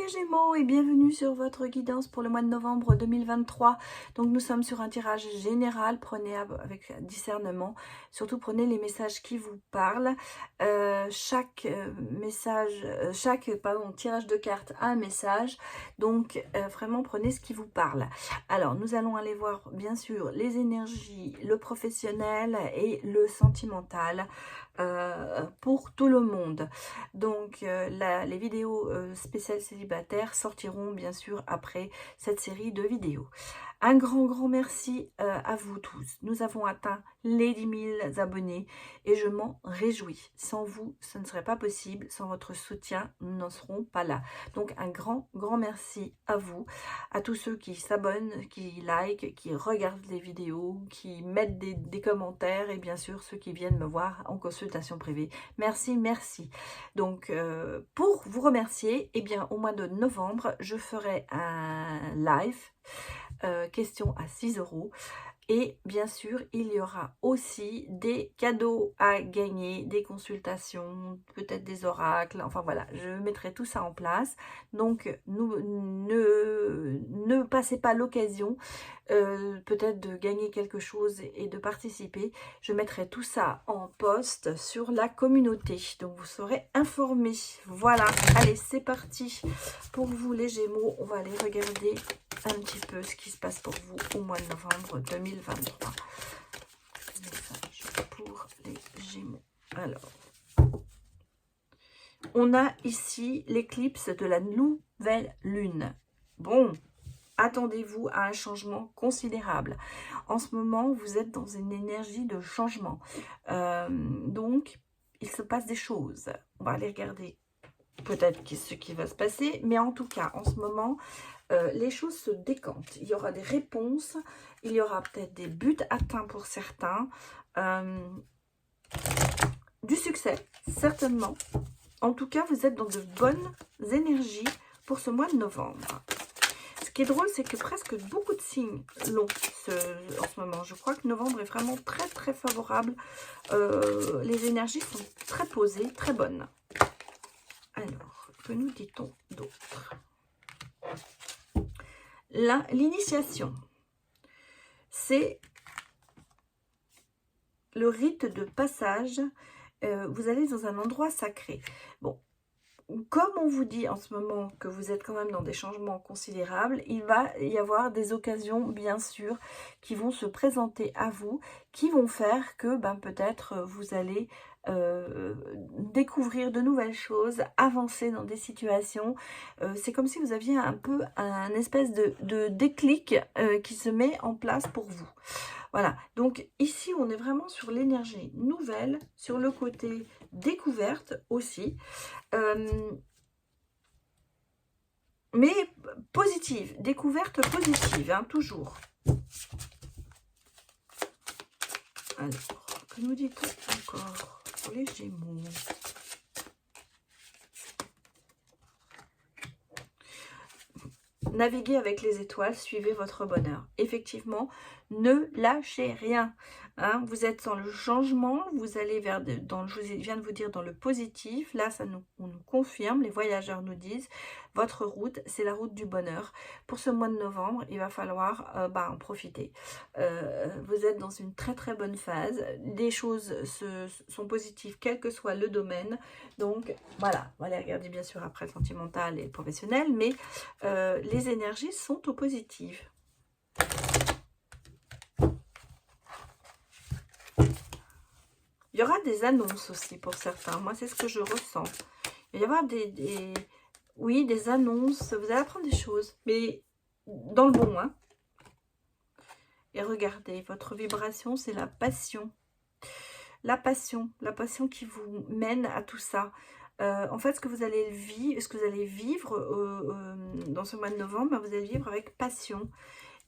les Gémeaux et bienvenue sur votre guidance pour le mois de novembre 2023. Donc nous sommes sur un tirage général, prenez avec discernement, surtout prenez les messages qui vous parlent. Chaque tirage de cartes a un message, donc vraiment prenez ce qui vous parle. Alors nous allons aller voir bien sûr les énergies, le professionnel et le sentimental pour tout le monde. Donc les vidéos spéciales célibataires sortiront bien sûr après cette série de vidéos. Un grand merci à vous tous. Nous avons atteint les 10 000 abonnés et je m'en réjouis. Sans vous, ce ne serait pas possible. Sans votre soutien, nous n'en serons pas là. Donc un grand merci à vous, à tous ceux qui s'abonnent, qui likent, qui regardent les vidéos, qui mettent des commentaires et bien sûr ceux qui viennent me voir en consultation privée. Merci. Donc pour vous remercier, eh bien au mois de novembre, je ferai un live question à 6 € et bien sûr il y aura aussi des cadeaux à gagner, des consultations, peut-être des oracles, enfin voilà, je mettrai tout ça en place. Donc ne passez pas l'occasion peut-être de gagner quelque chose et de participer. Je mettrai tout ça en post sur la communauté, donc vous serez informés. Voilà, allez c'est parti pour vous les Gémeaux. On va aller regarder un petit peu ce qui se passe pour vous au mois de novembre 2023. Message pour les Gémeaux. Alors, on a ici l'éclipse de la nouvelle lune. Bon, attendez-vous à un changement considérable. En ce moment, vous êtes dans une énergie de changement. Donc, il se passe des choses. On va aller regarder peut-être ce qui va se passer. Mais en tout cas, en ce moment, les choses se décantent. Il y aura des réponses. Il y aura peut-être des buts atteints pour certains. Du succès, certainement. En tout cas, vous êtes dans de bonnes énergies pour ce mois de novembre. Ce qui est drôle, c'est que presque beaucoup de signes l'ont en ce moment. Je crois que novembre est vraiment très favorable. Les énergies sont très posées, très bonnes. Alors, que nous dit-on d'autre? L'initiation, c'est le rite de passage. Vous allez dans un endroit sacré. Bon, comme on vous dit en ce moment que vous êtes quand même dans des changements considérables, il va y avoir des occasions, bien sûr, qui vont se présenter à vous, qui vont faire que peut-être vous allez découvrir de nouvelles choses, avancer dans des situations. C'est comme si vous aviez un peu un espèce de déclic qui se met en place pour vous. Voilà, donc ici on est vraiment sur l'énergie nouvelle, sur le côté découverte aussi, mais positive, découverte positive, hein, toujours. Alors, que nous dit-on encore pour les Gémeaux? Naviguez avec les étoiles, suivez votre bonheur. Effectivement, ne lâchez rien. Hein, vous êtes dans le changement, vous allez vers, je viens de vous dire, dans le positif. Là, on nous confirme, les voyageurs nous disent, votre route, c'est la route du bonheur. Pour ce mois de novembre, il va falloir en profiter. Vous êtes dans une très bonne phase. Les choses sont positives, quel que soit le domaine. Donc, voilà, on va aller regarder bien sûr après le sentimental et le professionnel, mais les énergies sont au positif. Il y aura des annonces aussi pour certains. Moi, c'est ce que je ressens. Il va y avoir des annonces. Vous allez apprendre des choses, mais dans le bon. Hein. Et regardez, votre vibration, c'est la passion. La passion qui vous mène à tout ça. En fait, ce que vous allez vivre dans ce mois de novembre, vous allez vivre avec passion.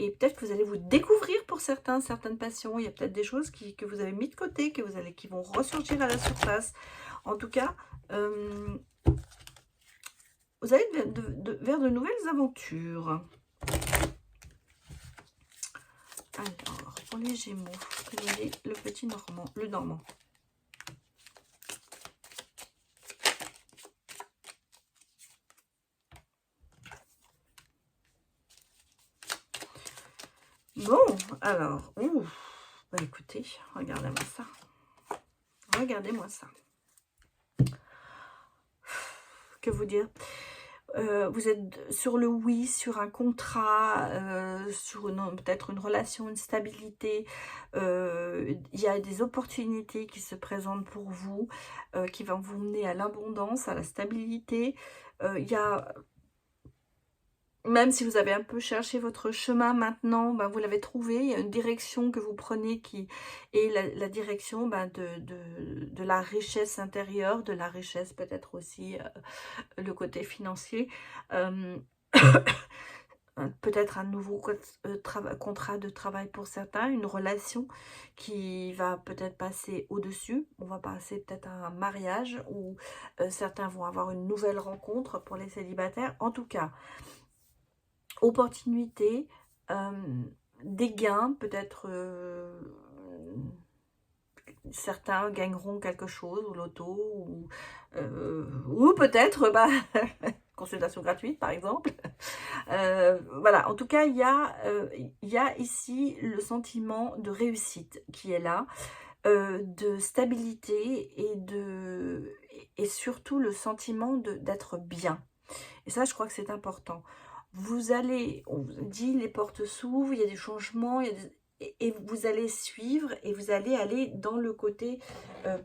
Et peut-être que vous allez vous découvrir pour certaines passions. Il y a peut-être des choses que vous avez mis de côté, qui vont ressurgir à la surface. En tout cas, vous allez vers de nouvelles aventures. Alors, pour les Gémeaux, le petit Normand, le Normand. Bon, alors, bah écoutez, regardez-moi ça. Regardez-moi ça. Que vous dire? Vous êtes sur le oui, sur un contrat, sur peut-être une relation, une stabilité. Il y a des opportunités qui se présentent pour vous, qui vont vous mener à l'abondance, à la stabilité. Il y a Même si vous avez un peu cherché votre chemin maintenant, ben, vous l'avez trouvé. Il y a une direction que vous prenez qui est la direction, ben, de la richesse intérieure, de la richesse peut-être aussi le côté financier. Euh, Peut-être un nouveau contrat de travail pour certains, une relation qui va peut-être passer au-dessus. On va passer peut-être à un mariage ou certains vont avoir une nouvelle rencontre pour les célibataires. En tout cas, opportunité, des gains, peut-être certains gagneront quelque chose au loto ou peut-être consultation gratuite par exemple. Voilà, en tout cas il y a ici le sentiment de réussite qui est là, de stabilité et surtout le sentiment d'être bien. Et ça, je crois que c'est important. Vous allez, on vous dit, les portes s'ouvrent, il y a des changements, et vous allez suivre et vous allez aller dans le côté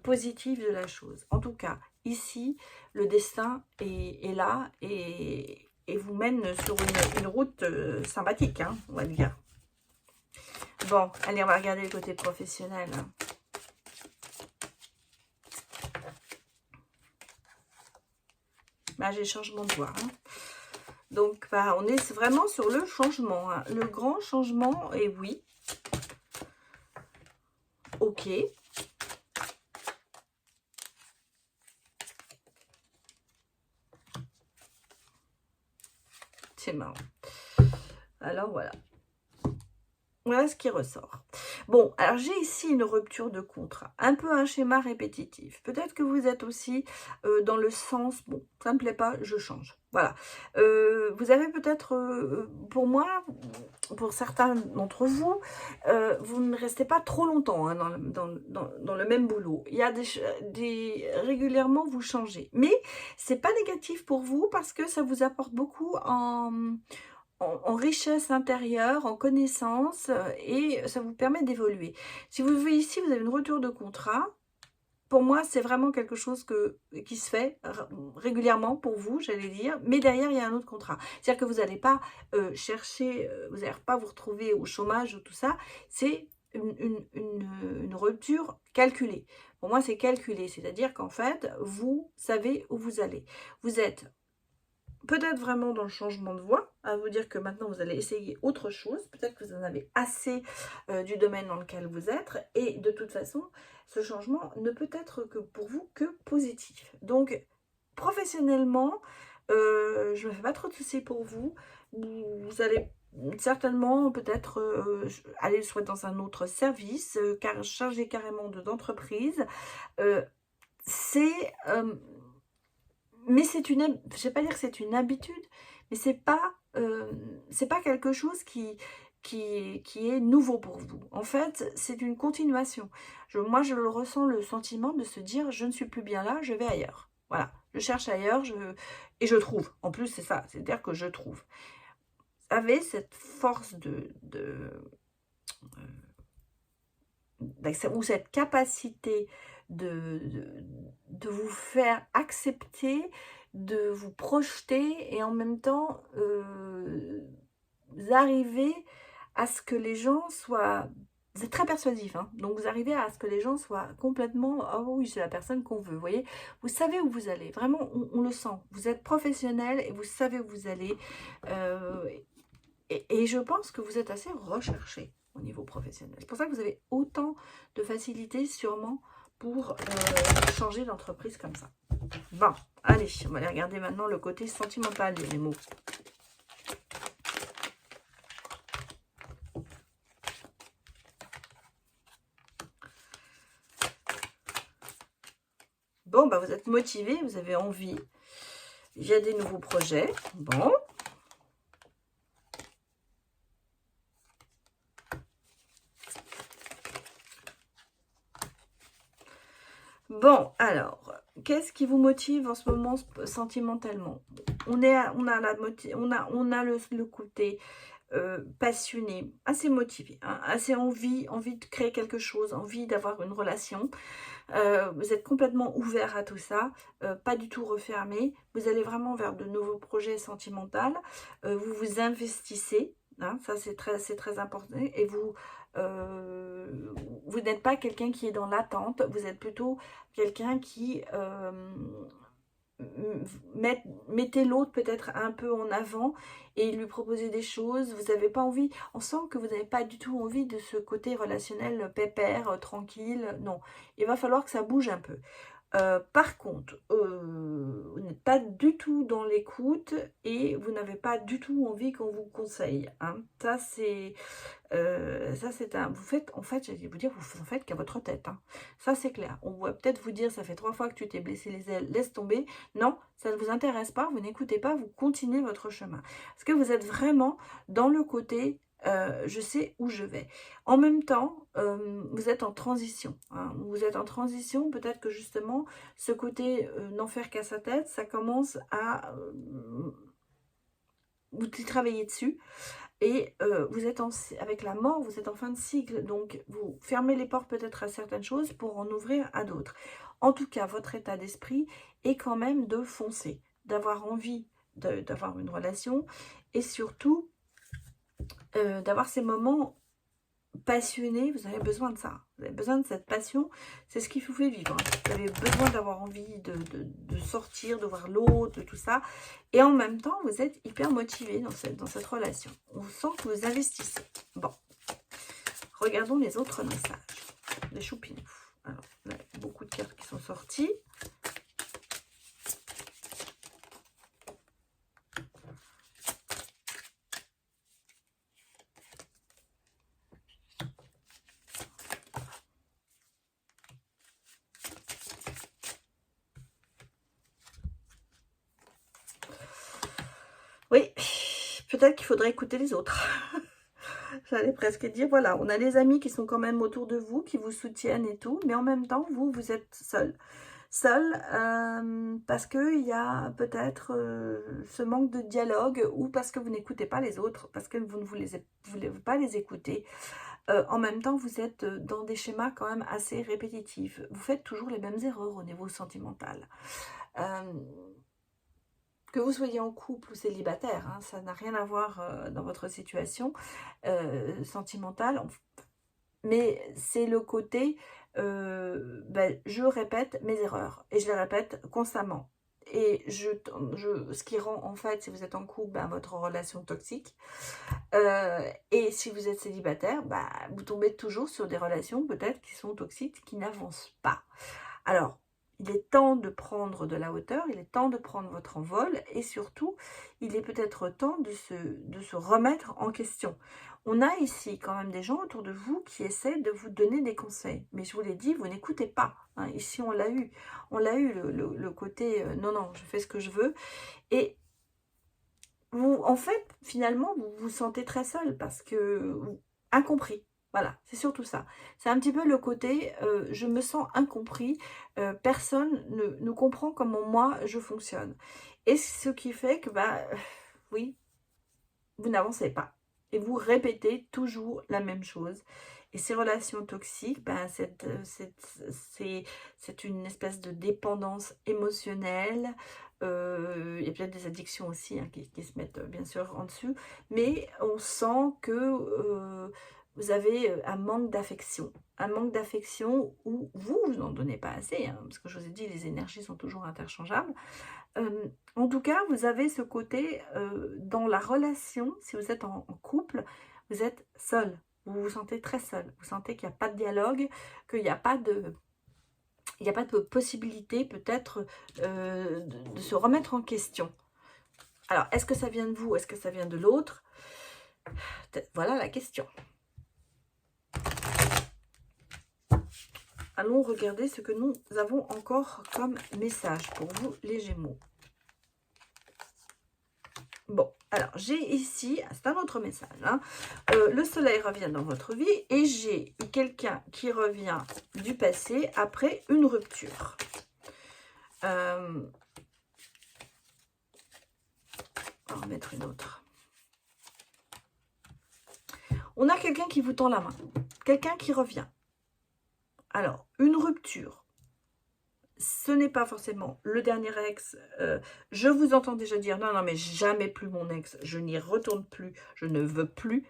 positif de la chose. En tout cas, ici, le destin est là et vous mène sur une route sympathique, hein, on va dire. Bon, allez, on va regarder le côté professionnel. Là, j'ai changement de voie. Hein. Donc, bah, on est vraiment sur le changement. Hein. Le grand changement, et oui. Ok. C'est marrant. Alors, voilà. Voilà ce qui ressort. Bon, alors j'ai ici une rupture de contrat, un peu un schéma répétitif. Peut-être que vous êtes aussi dans le sens, bon, ça ne me plaît pas, je change. Voilà. Vous avez peut-être, pour moi, pour certains d'entre vous, vous ne restez pas trop longtemps hein, dans le même boulot. Il y a régulièrement, vous changez. Mais c'est pas négatif pour vous parce que ça vous apporte beaucoup en richesse intérieure, en connaissance, et ça vous permet d'évoluer. Si vous voyez ici, vous avez une rupture de contrat. Pour moi, c'est vraiment quelque chose qui se fait régulièrement pour vous, j'allais dire. Mais derrière, il y a un autre contrat. C'est-à-dire que vous n'allez pas chercher, vous n'allez pas vous retrouver au chômage ou tout ça. C'est une rupture calculée. Pour moi, c'est calculé. C'est-à-dire qu'en fait, vous savez où vous allez. Vous êtes peut-être vraiment dans le changement de voie, à vous dire que maintenant vous allez essayer autre chose, peut-être que vous en avez assez du domaine dans lequel vous êtes, et de toute façon, ce changement ne peut être que pour vous que positif. Donc, professionnellement, je ne me fais pas trop de soucis pour vous, vous allez certainement peut-être aller soit dans un autre service, changer carrément d'entreprise, c'est... mais c'est je vais pas dire que c'est une habitude, mais c'est pas quelque chose qui est nouveau pour vous. En fait, c'est une continuation. Moi, je le ressens le sentiment de se dire, je ne suis plus bien là, je vais ailleurs. Voilà, je cherche ailleurs, et je trouve. En plus, c'est ça, c'est-à-dire que je trouve. Vous avez cette force ou cette capacité de vous faire accepter, de vous projeter et en même temps vous arrivez à ce que les gens soient... Vous êtes très persuasif, hein, donc vous arrivez à ce que les gens soient complètement... Oh oui, c'est la personne qu'on veut, vous voyez. Vous savez où vous allez, vraiment, on le sent. Vous êtes professionnel et vous savez où vous allez. Et je pense que vous êtes assez recherché au niveau professionnel. C'est pour ça que vous avez autant de facilité sûrement pour changer d'entreprise comme ça. Bon, allez, on va aller regarder maintenant le côté sentimental des Gémeaux. Bon, bah vous êtes motivé, vous avez envie. Il y a des nouveaux projets. Bon. Bon, alors, qu'est-ce qui vous motive en ce moment sentimentalement? On a le côté passionné, assez motivé, hein, assez envie de créer quelque chose, envie d'avoir une relation. Vous êtes complètement ouvert à tout ça, pas du tout refermé. Vous allez vraiment vers de nouveaux projets sentimentaux. Vous vous investissez, hein, ça c'est très important. Et vous n'êtes pas quelqu'un qui est dans l'attente. Vous êtes plutôt quelqu'un qui mettez l'autre peut-être un peu en avant et lui proposer des choses. Vous n'avez pas envie, on sent que vous n'avez pas du tout envie de ce côté relationnel pépère, tranquille. Non, il va falloir que ça bouge un peu. Par contre, vous n'êtes pas du tout dans l'écoute et vous n'avez pas du tout envie qu'on vous conseille, hein. Ça c'est un, vous faites, en fait, j'allais vous dire, vous en faites qu'à votre tête, hein. Ça c'est clair. On va peut-être vous dire, ça fait 3 fois que tu t'es blessé les ailes, laisse tomber. Non, ça ne vous intéresse pas, vous n'écoutez pas, vous continuez votre chemin. Parce que vous êtes vraiment dans le côté, je sais où je vais. En même temps, vous êtes en transition, hein. Vous êtes en transition, peut-être que justement, ce côté n'en faire qu'à sa tête, ça commence à vous travailler dessus. Et vous êtes avec la mort, vous êtes en fin de cycle. Donc, vous fermez les portes peut-être à certaines choses pour en ouvrir à d'autres. En tout cas, votre état d'esprit est quand même de foncer, d'avoir envie d'avoir une relation et surtout d'avoir ces moments passionné, vous avez besoin de ça. Vous avez besoin de cette passion. C'est ce qui vous fait vivre, hein. Vous avez besoin d'avoir envie de sortir, de voir l'autre, de tout ça. Et en même temps, vous êtes hyper motivé dans cette relation. On sent que vous investissez. Bon. Regardons les autres messages. Les choupinous. Alors, on a beaucoup de cartes qui sont sorties. Oui, peut-être qu'il faudrait écouter les autres. J'allais presque dire, voilà, on a les amis qui sont quand même autour de vous, qui vous soutiennent et tout, mais en même temps, vous êtes seul. Seul, parce qu'il y a peut-être ce manque de dialogue, ou parce que vous n'écoutez pas les autres, parce que vous ne voulez pas les écouter. En même temps, vous êtes dans des schémas quand même assez répétitifs. Vous faites toujours les mêmes erreurs au niveau sentimental. Que vous soyez en couple ou célibataire, hein, ça n'a rien à voir dans votre situation sentimentale. Mais c'est le côté, je répète mes erreurs. Et je les répète constamment. Et ce qui rend, en fait, si vous êtes en couple, votre relation toxique. Et si vous êtes célibataire, vous tombez toujours sur des relations peut-être qui sont toxiques, qui n'avancent pas. Alors, il est temps de prendre de la hauteur, il est temps de prendre votre envol et surtout, il est peut-être temps de se remettre en question. On a ici quand même des gens autour de vous qui essaient de vous donner des conseils. Mais je vous l'ai dit, vous n'écoutez pas, hein. Ici, on l'a eu. On l'a eu, le côté non, je fais ce que je veux. Et vous, en fait, finalement, vous vous sentez très seul parce que incompris. Voilà, c'est surtout ça. C'est un petit peu le côté, je me sens incompris, personne ne comprend comment moi je fonctionne. Et ce qui fait que, oui, vous n'avancez pas. Et vous répétez toujours la même chose. Et ces relations toxiques, c'est une espèce de dépendance émotionnelle. Il y a peut-être des addictions aussi, hein, qui se mettent bien sûr en dessus. Mais on sent que vous avez un manque d'affection. Un manque d'affection où vous n'en donnez pas assez. Hein, parce que je vous ai dit, les énergies sont toujours interchangeables. En tout cas, vous avez ce côté dans la relation, si vous êtes en couple, vous êtes seul. Vous vous sentez très seul. Vous sentez qu'il n'y a pas de dialogue, qu'il n'y a pas de... Il n'y a pas de possibilité peut-être de se remettre en question. Alors, est-ce que ça vient de vous? Est-ce que ça vient de l'autre? Voilà la question. Allons regarder ce que nous avons encore comme message pour vous, les Gémeaux. Bon, alors j'ai ici, c'est un autre message, hein, le soleil revient dans votre vie et j'ai quelqu'un qui revient du passé après une rupture. On va en mettre une autre. On a quelqu'un qui vous tend la main, quelqu'un qui revient. Alors, une rupture, ce n'est pas forcément le dernier ex. Je vous entends déjà dire, non, non, mais jamais plus mon ex, je n'y retourne plus, je ne veux plus.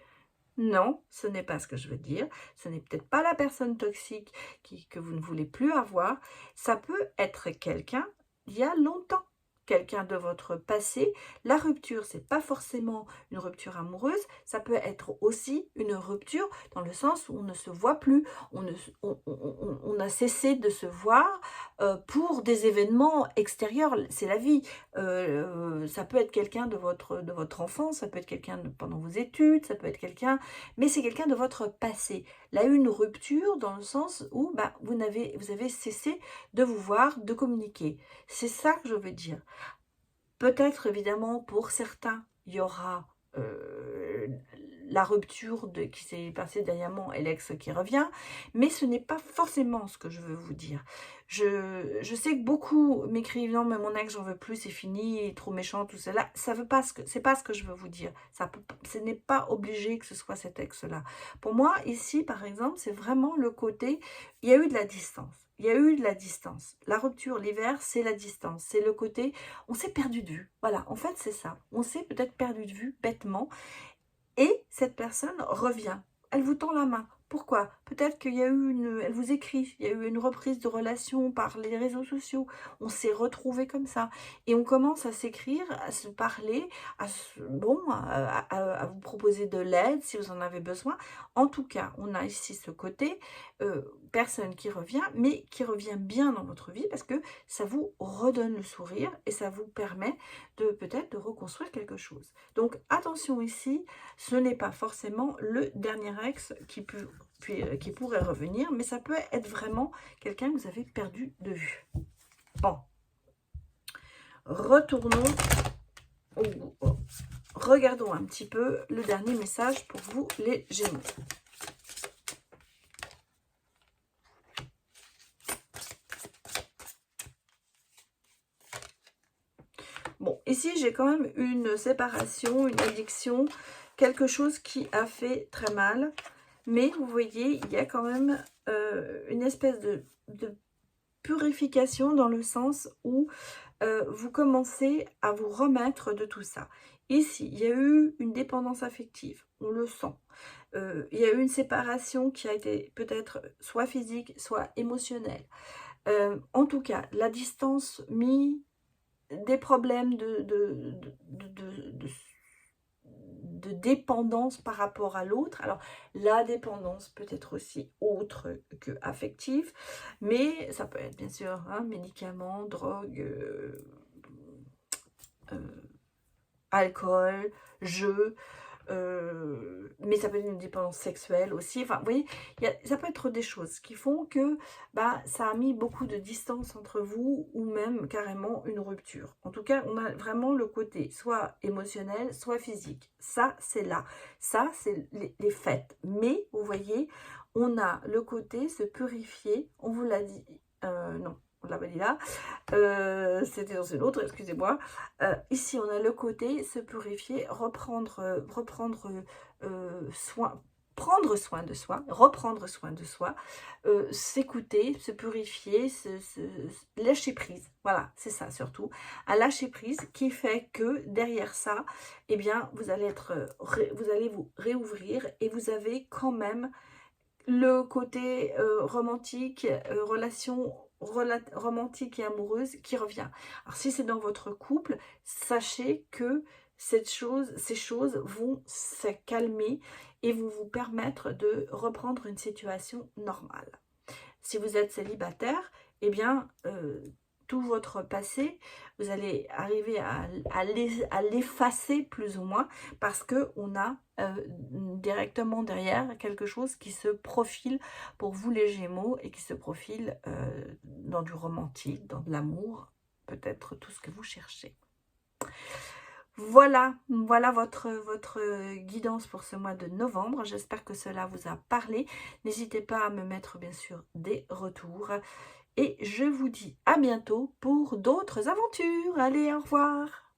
Non, ce n'est pas ce que je veux dire. Ce n'est peut-être pas la personne toxique que vous ne voulez plus avoir. Ça peut être quelqu'un il y a longtemps, quelqu'un de votre passé. La rupture, c'est pas forcément une rupture amoureuse. Ça peut être aussi une rupture dans le sens où on ne se voit plus. On a cessé de se voir pour des événements extérieurs. C'est la vie. Ça peut être quelqu'un de votre enfance, ça peut être quelqu'un pendant vos études, ça peut être quelqu'un, mais c'est quelqu'un de votre passé. Là, une rupture dans le sens où bah, vous avez cessé de vous voir, de communiquer. C'est ça que je veux dire. Peut-être évidemment pour certains, il y aura la rupture qui s'est passée dernièrement et l'ex qui revient, mais ce n'est pas forcément ce que je veux vous dire. Je sais que beaucoup m'écrivent non mais mon ex j'en veux plus, c'est fini, il est trop méchant, tout cela. Ça veut pas c'est pas ce que je veux vous dire. Ce n'est pas obligé que ce soit cet ex-là. Pour moi ici par exemple c'est vraiment le côté, il y a eu de la distance. Il y a eu de la distance. La rupture, l'hiver, c'est la distance. C'est le côté, on s'est perdu de vue. Voilà, en fait, c'est ça. On s'est peut-être perdu de vue bêtement. Et cette personne revient. Elle vous tend la main. Pourquoi? Peut-être qu'il y a eu elle vous écrit, il y a eu une reprise de relation par les réseaux sociaux. On s'est retrouvés comme ça. Et on commence à s'écrire, à se parler, à vous proposer de l'aide si vous en avez besoin. En tout cas, on a ici ce côté, personne qui revient, mais qui revient bien dans votre vie parce que ça vous redonne le sourire et ça vous permet de peut-être de reconstruire quelque chose. Donc attention ici, ce n'est pas forcément le dernier ex qui pourrait revenir, mais ça peut être vraiment quelqu'un que vous avez perdu de vue. Bon, retournons, regardons un petit peu le dernier message pour vous les Gémeaux. Bon, ici j'ai quand même une séparation, une addiction, quelque chose qui a fait très mal. Mais vous voyez, il y a quand même une espèce de purification dans le sens où vous commencez à vous remettre de tout ça. Ici, il y a eu une dépendance affective, on le sent. Il y a eu une séparation qui a été peut-être soit physique, soit émotionnelle. En tout cas, la distance mis des problèmes de dépendance par rapport à l'autre. Alors, la dépendance peut être aussi autre que affective, mais ça peut être bien sûr médicaments, drogue, alcool, jeux, mais ça peut être une dépendance sexuelle aussi. Enfin, vous voyez, ça peut être des choses qui font que bah, ça a mis beaucoup de distance entre vous ou même carrément une rupture. En tout cas, on a vraiment le côté soit émotionnel, soit physique. Ça, c'est là. Ça, c'est les faits. Mais, vous voyez, on a le côté se purifier. On vous l'a dit. Non, on l'a pas dit là. C'était dans une autre, excusez-moi. Ici, on a le côté se purifier, reprendre soin, prendre soin de soi, reprendre soin de soi, s'écouter, se purifier, lâcher prise. Voilà, c'est ça surtout. Un lâcher prise qui fait que derrière ça, eh bien, vous allez vous réouvrir et vous avez quand même le côté romantique, relation romantique et amoureuse qui revient. Alors si c'est dans votre couple, sachez que ces choses vont se calmer et vont vous permettre de reprendre une situation normale. Si vous êtes célibataire, eh bien, tout votre passé, vous allez arriver à l'effacer plus ou moins parce qu'on a directement derrière quelque chose qui se profile pour vous les Gémeaux et qui se profile dans du romantique, dans de l'amour, peut-être tout ce que vous cherchez. Voilà votre guidance pour ce mois de novembre. J'espère que cela vous a parlé. N'hésitez pas à me mettre bien sûr des retours. Et je vous dis à bientôt pour d'autres aventures. Allez, au revoir.